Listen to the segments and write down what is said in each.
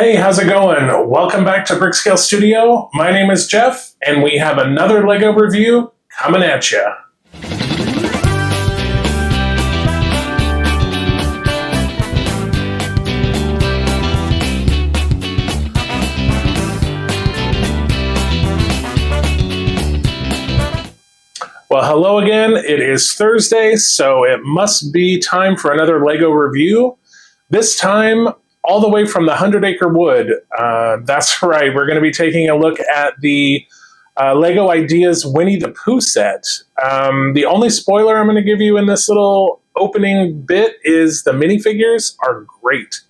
Hey, how's it going? Welcome back to Brickscale Studio. My name is Jeff, and we have another LEGO review coming at you. Well, hello again. It is Thursday, so it must be time for another LEGO review. This time, all the way from the 100 Acre Wood. That's right, we're going to be taking a look at the LEGO Ideas Winnie the Pooh set. The only spoiler I'm going to give you in this little opening bit is the minifigures are great.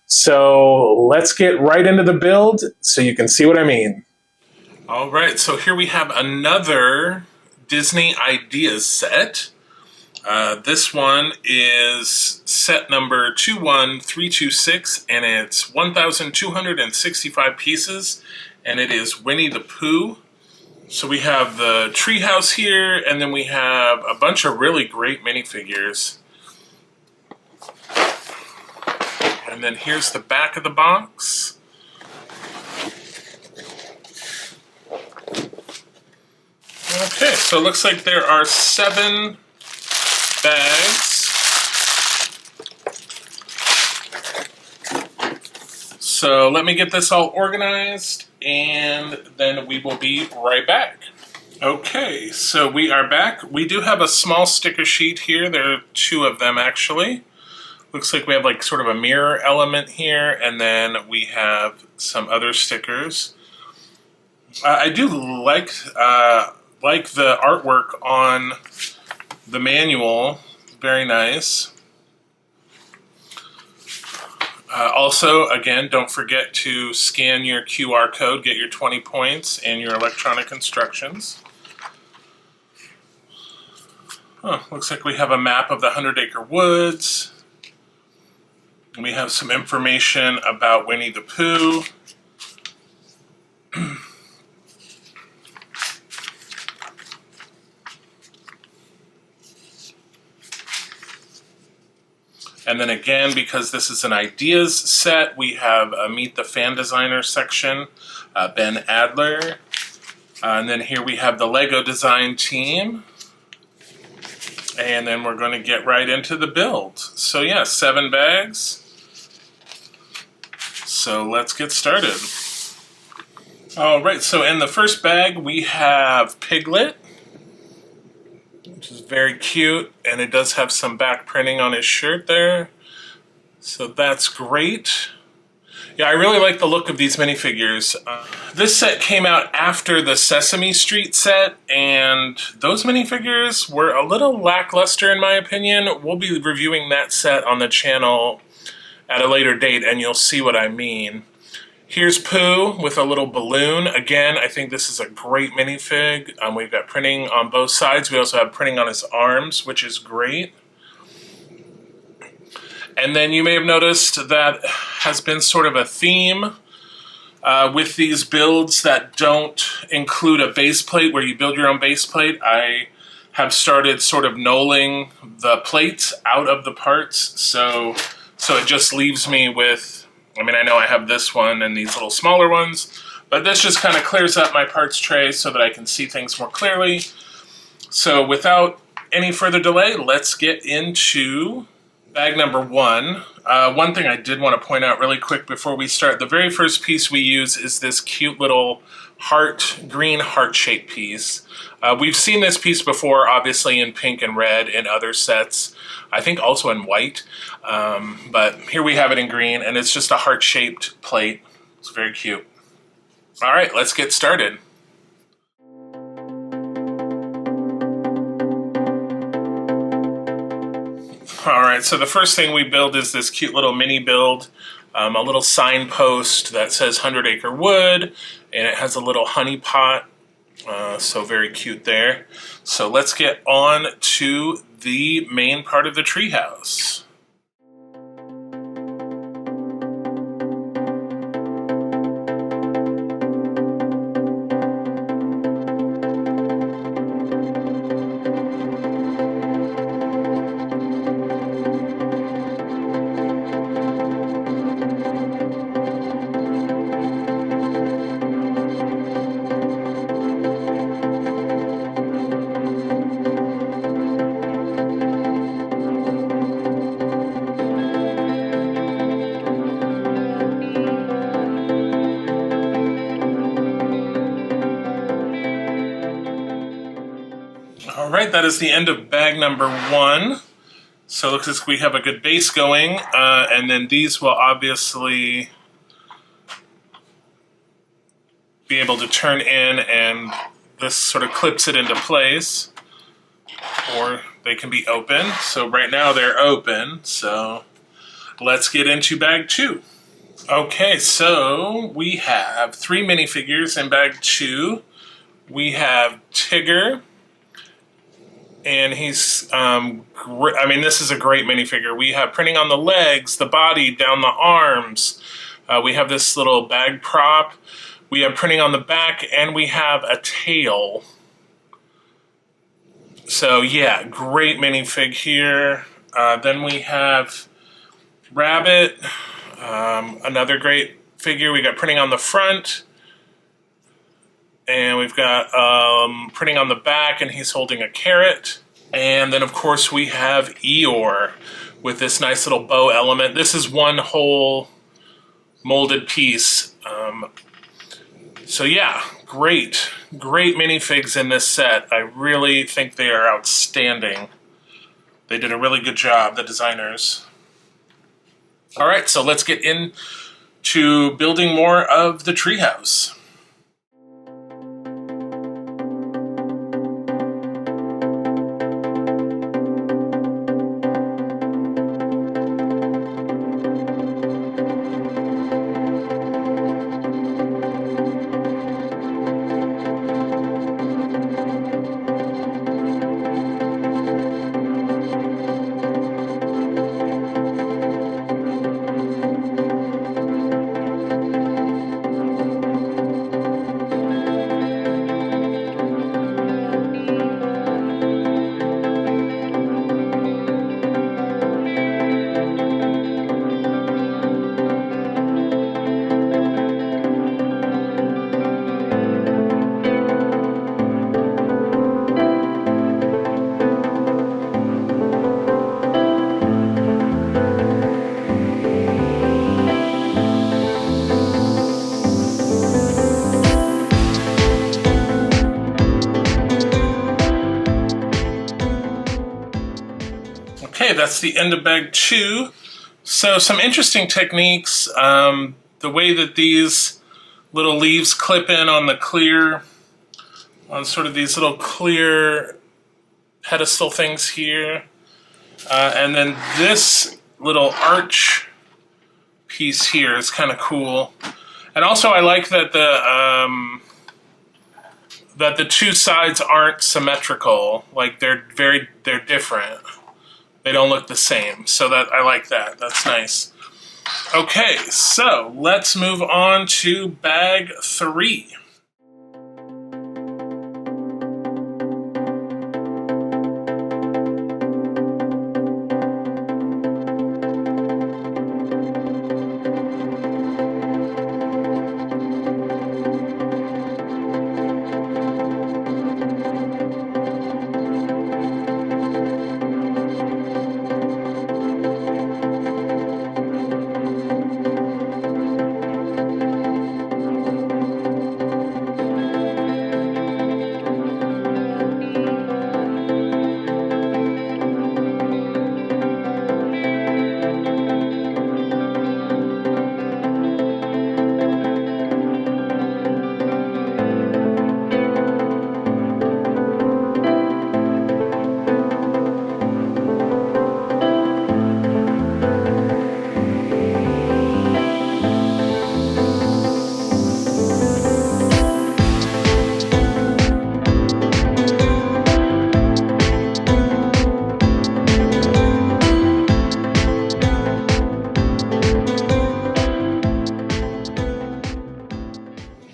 So let's get right into the build so you can see what I mean. All right, so here we have another Disney Ideas set. This one is set number 21326, and it's 1,265 pieces, and it is Winnie the Pooh. So we have the treehouse here, and then we have a bunch of really great minifigures. And then here's the back of the box. Okay, so it looks like there are 7 bags. So let me get this all organized and then we will be right back. Okay, so we are back. We do have a small sticker sheet here. There are 2 of them actually. Looks like we have like sort of a mirror element here, and then we have some other stickers. I do like the artwork on the manual, very nice. Also, again, don't forget to scan your QR code, get your 20 points, and your electronic instructions. Looks like we have a map of the 100 Acre Woods. We have some information about Winnie the Pooh. And then again, because this is an ideas set, we have a Meet the Fan Designer section, Ben Adler. And then here we have the LEGO design team. And then we're going to get right into the build. So yeah, 7 bags. So let's get started. All right, so in the first bag we have Piglet, which is very cute, and it does have some back printing on his shirt there, so that's great. Yeah, I really like the look of these minifigures. This set came out after the Sesame Street set, and those minifigures were a little lackluster in my opinion. We'll be reviewing that set on the channel at a later date, and you'll see what I mean. Here's Pooh with a little balloon. Again, I think this is a great minifig. We've got printing on both sides. We also have printing on his arms, which is great. And then you may have noticed that has been sort of a theme with these builds that don't include a base plate where you build your own base plate. I have started sort of knolling the plates out of the parts, so it just leaves me with, I mean, I know I have this one and these little smaller ones, but this just kind of clears up my parts tray so that I can see things more clearly. So without any further delay, let's get into bag number 1. One thing I did want to point out really quick before we start, the very first piece we use is this cute little green heart-shaped piece. We've seen this piece before, obviously in pink and red in other sets. I think also in white, but here we have it in green, and it's just a heart-shaped plate. It's very cute. All right, let's get started. All right, so the first thing we build is this cute little mini build, a little signpost that says 100 Acre Wood, and it has a little honey pot, so very cute there. So let's get on to the main part of the treehouse. right, that is the end of bag number 1. So it looks like we have a good base going, and then these will obviously be able to turn in, and this sort of clips it into place, or they can be open. So right now they're open, so let's get into bag 2. Okay, so we have 3 minifigures in bag 2. We have Tigger, and he's, I mean, this is a great minifigure. We have printing on the legs, the body, down the arms. We have this little bag prop. We have printing on the back, and we have a tail. So yeah, great minifig here. Then we have Rabbit, another great figure. We got printing on the front. And we've got printing on the back, and he's holding a carrot. And then, of course, we have Eeyore with this nice little bow element. This is one whole molded piece. So yeah, great minifigs in this set. I really think they are outstanding. They did a really good job, the designers. All right, so let's get into building more of the treehouse. Okay, that's the end of bag 2. So some interesting techniques. The way that these little leaves clip in on the clear, on sort of these little clear pedestal things here. And then this little arch piece here is kind of cool. And also I like that the two sides aren't symmetrical. Like they're different. They don't look the same, so that I like that. That's nice. Okay, so let's move on to bag 3.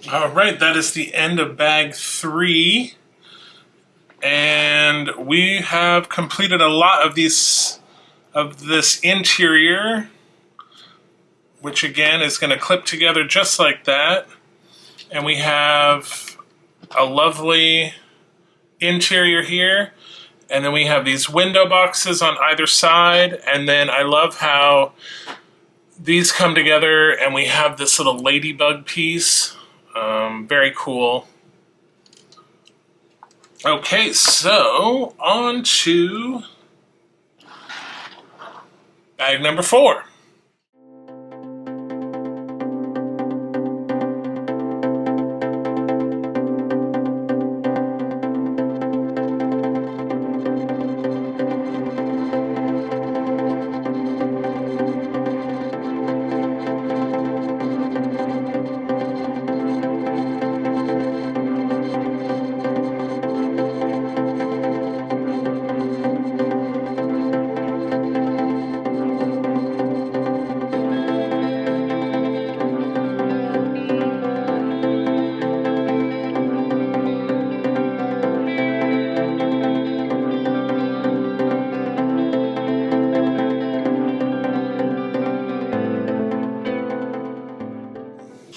All right, that is the end of bag 3. And we have completed a lot of this interior, which again is going to clip together just like that. And we have a lovely interior here. And then we have these window boxes on either side. And then I love how these come together and we have this little ladybug piece. Very cool. Okay, so on to bag number 4.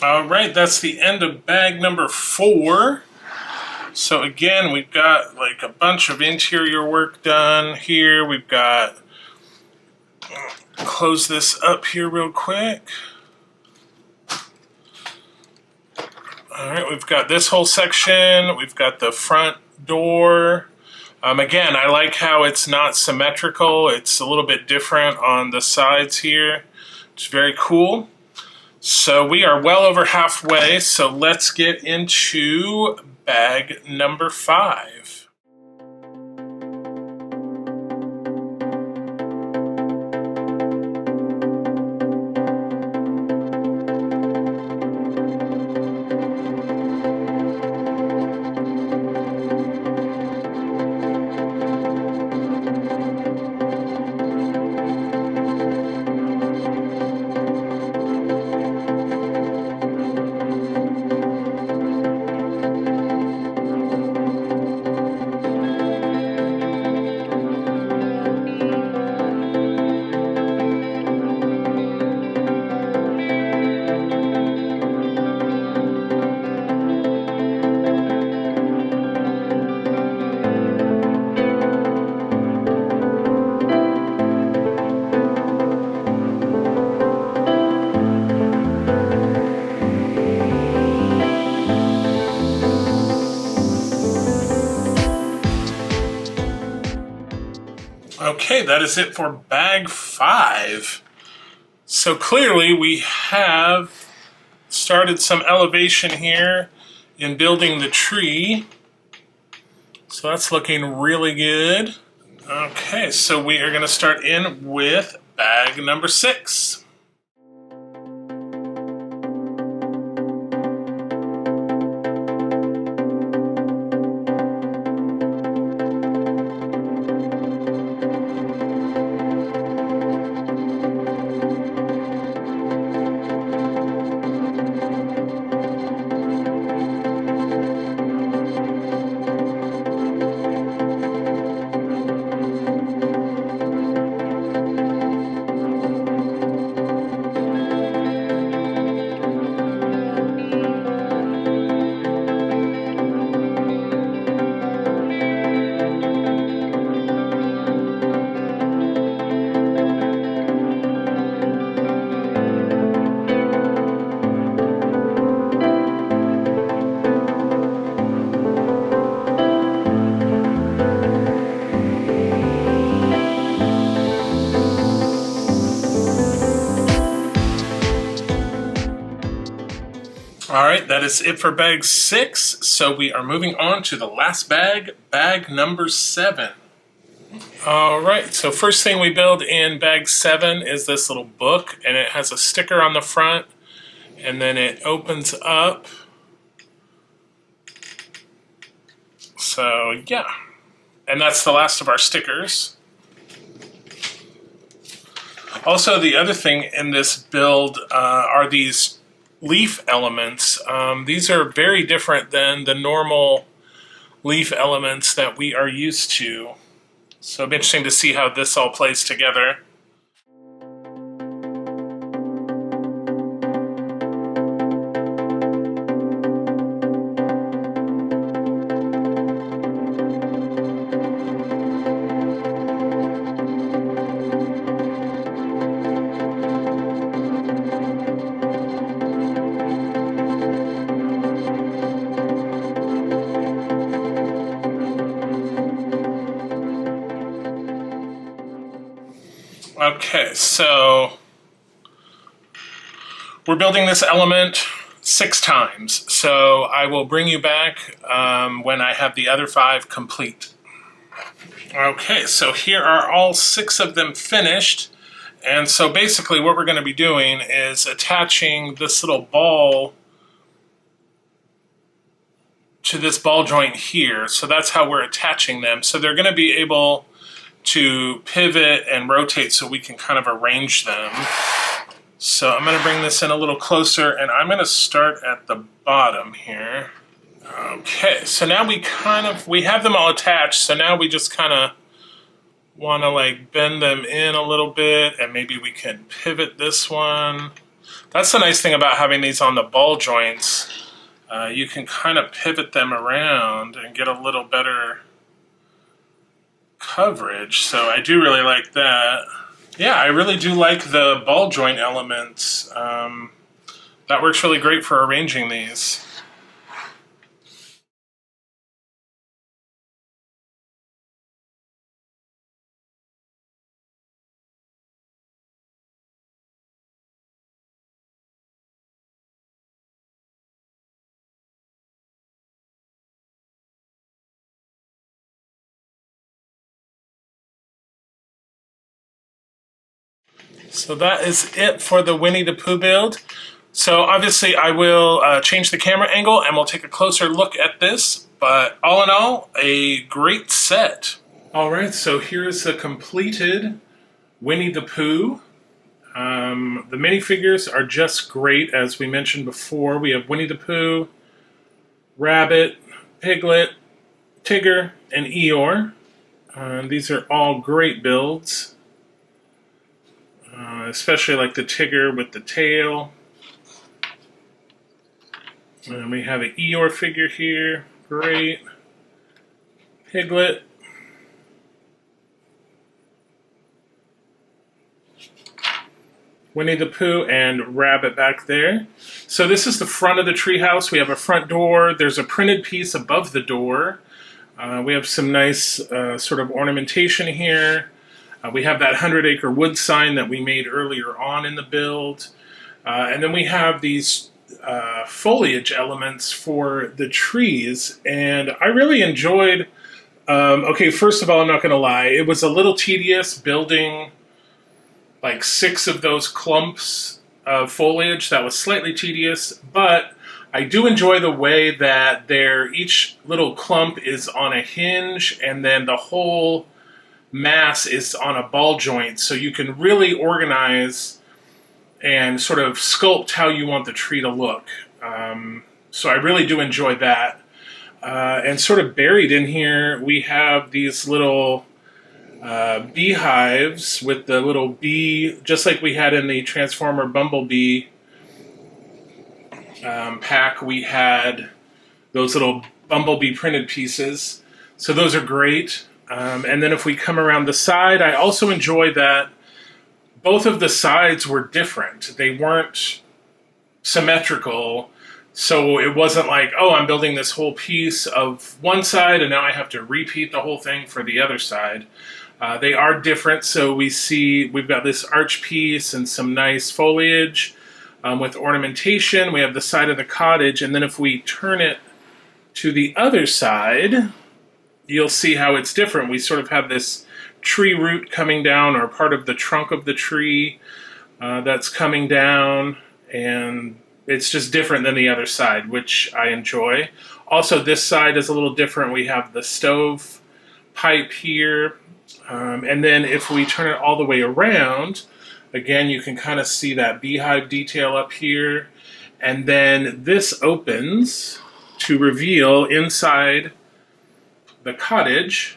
All right, that's the end of bag number 4. So again, we've got like a bunch of interior work done here. We've got, close this up here real quick. All right, we've got this whole section. We've got the front door. Again, I like how it's not symmetrical. It's a little bit different on the sides here. It's very cool. So we are well over halfway, so let's get into bag number 5. Okay, that is it for bag 5. So clearly we have started some elevation here in building the tree. So that's looking really good. Okay, so we are going to start in with bag number 6. All right, that is it for bag 6. So we are moving on to the last bag, bag number 7. All right, so first thing we build in bag 7 is this little book, and it has a sticker on the front, and then it opens up. So yeah, and that's the last of our stickers. Also, the other thing in this build are these leaf elements. These are very different than the normal leaf elements that we are used to. So it'll be interesting to see how this all plays together. Okay, so we're building this element 6 times. So I will bring you back when I have the other 5 complete. Okay, so here are all 6 of them finished. And so basically what we're going to be doing is attaching this little ball to this ball joint here. So that's how we're attaching them. So they're going to be able to pivot and rotate so we can kind of arrange them. So I'm going to bring this in a little closer, and I'm going to start at the bottom here. Okay, so now we have them all attached, so now we just kind of want to like bend them in a little bit, and maybe we can pivot this one. That's the nice thing about having these on the ball joints. You can kind of pivot them around and get a little better coverage, so I do really like that. Yeah, I really do like the ball joint elements. That works really great for arranging these. So that is it for the Winnie the Pooh build. So obviously I will change the camera angle and we'll take a closer look at this. But all in all, a great set. All right, so here's the completed Winnie the Pooh. The minifigures are just great, as we mentioned before. We have Winnie the Pooh, Rabbit, Piglet, Tigger, and Eeyore. These are all great builds. Especially like the Tigger with the tail. And we have an Eeyore figure here, great. Piglet. Winnie the Pooh and Rabbit back there. So this is the front of the treehouse. We have a front door. There's a printed piece above the door. We have some nice sort of ornamentation here. We have that 100 Acre Wood sign that we made earlier on in the build. And then we have these foliage elements for the trees. And I really enjoyed, okay, first of all, I'm not going to lie, it was a little tedious building like 6 of those clumps of foliage. That was slightly tedious, but I do enjoy the way that each little clump is on a hinge and then the whole mass is on a ball joint, so you can really organize and sort of sculpt how you want the tree to look. So I really do enjoy that. And sort of buried in here, we have these little beehives with the little bee, just like we had in the Transformer Bumblebee pack. We had those little Bumblebee printed pieces. So those are great. And then if we come around the side, I also enjoy that both of the sides were different. They weren't symmetrical, so it wasn't like, oh, I'm building this whole piece of one side and now I have to repeat the whole thing for the other side. They are different, so we've got this arch piece and some nice foliage with ornamentation. We have the side of the cottage, and then if we turn it to the other side, you'll see how it's different. We sort of have this tree root coming down, or part of the trunk of the tree that's coming down, and it's just different than the other side, which I enjoy. Also, this side is a little different. We have the stove pipe here, and then if we turn it all the way around, again, you can kind of see that beehive detail up here, and then this opens to reveal inside the cottage.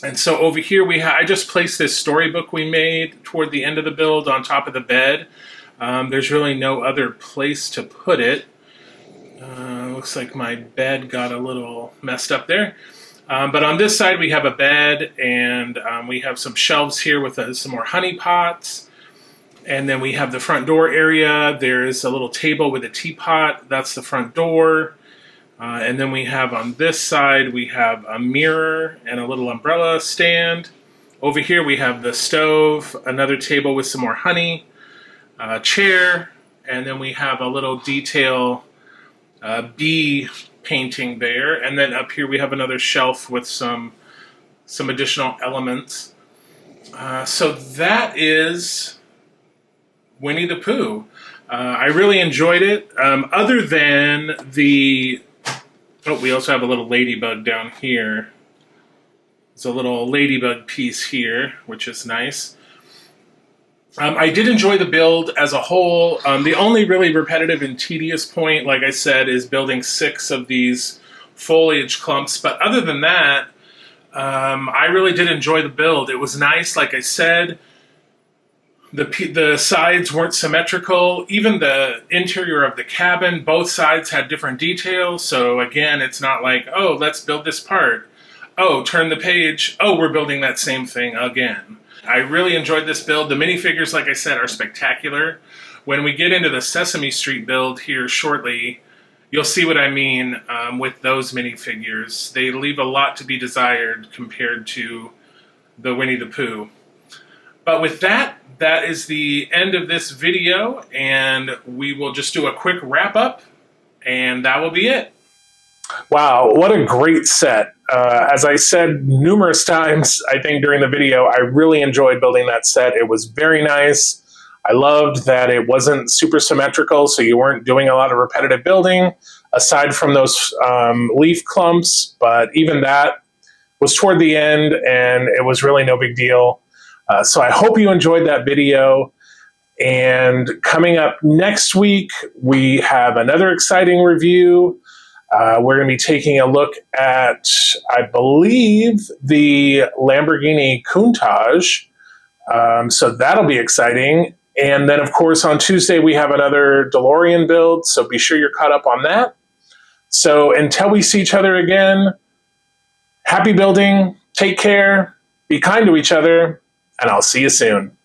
And so over here I just placed this storybook we made toward the end of the build on top of the bed. There's really no other place to put it. Looks like my bed got a little messed up there. But on this side we have a bed, and we have some shelves here with some more honey pots. And then we have the front door area. There's a little table with a teapot. That's the front door. And then we have on this side, we have a mirror and a little umbrella stand. Over here we have the stove, another table with some more honey, a chair, and then we have a little detail bee painting there. And then up here we have another shelf with some additional elements. So that is Winnie the Pooh. I really enjoyed it. Other than the... Oh, we also have a little ladybug down here. There's a little ladybug piece here, which is nice. I did enjoy the build as a whole. The only really repetitive and tedious point, like I said, is building 6 of these foliage clumps. But other than that, I really did enjoy the build. It was nice, like I said. The sides weren't symmetrical. Even the interior of the cabin, both sides had different details. So again, it's not like, oh, let's build this part. Oh, turn the page. Oh, we're building that same thing again. I really enjoyed this build. The minifigures, like I said, are spectacular. When we get into the Sesame Street build here shortly, you'll see what I mean with those minifigures. They leave a lot to be desired compared to the Winnie the Pooh. But with that, that is the end of this video, and we will just do a quick wrap-up, and that will be it. Wow, what a great set. As I said numerous times, I think during the video, I really enjoyed building that set. It was very nice. I loved that it wasn't super symmetrical, so you weren't doing a lot of repetitive building, aside from those leaf clumps, but even that was toward the end, and it was really no big deal. So I hope you enjoyed that video. And coming up next week, we have another exciting review. We're going to be taking a look at, I believe, the Lamborghini Countach. So that'll be exciting. And then, of course, on Tuesday, we have another DeLorean build. So be sure you're caught up on that. So until we see each other again, happy building, take care, be kind to each other, and I'll see you soon.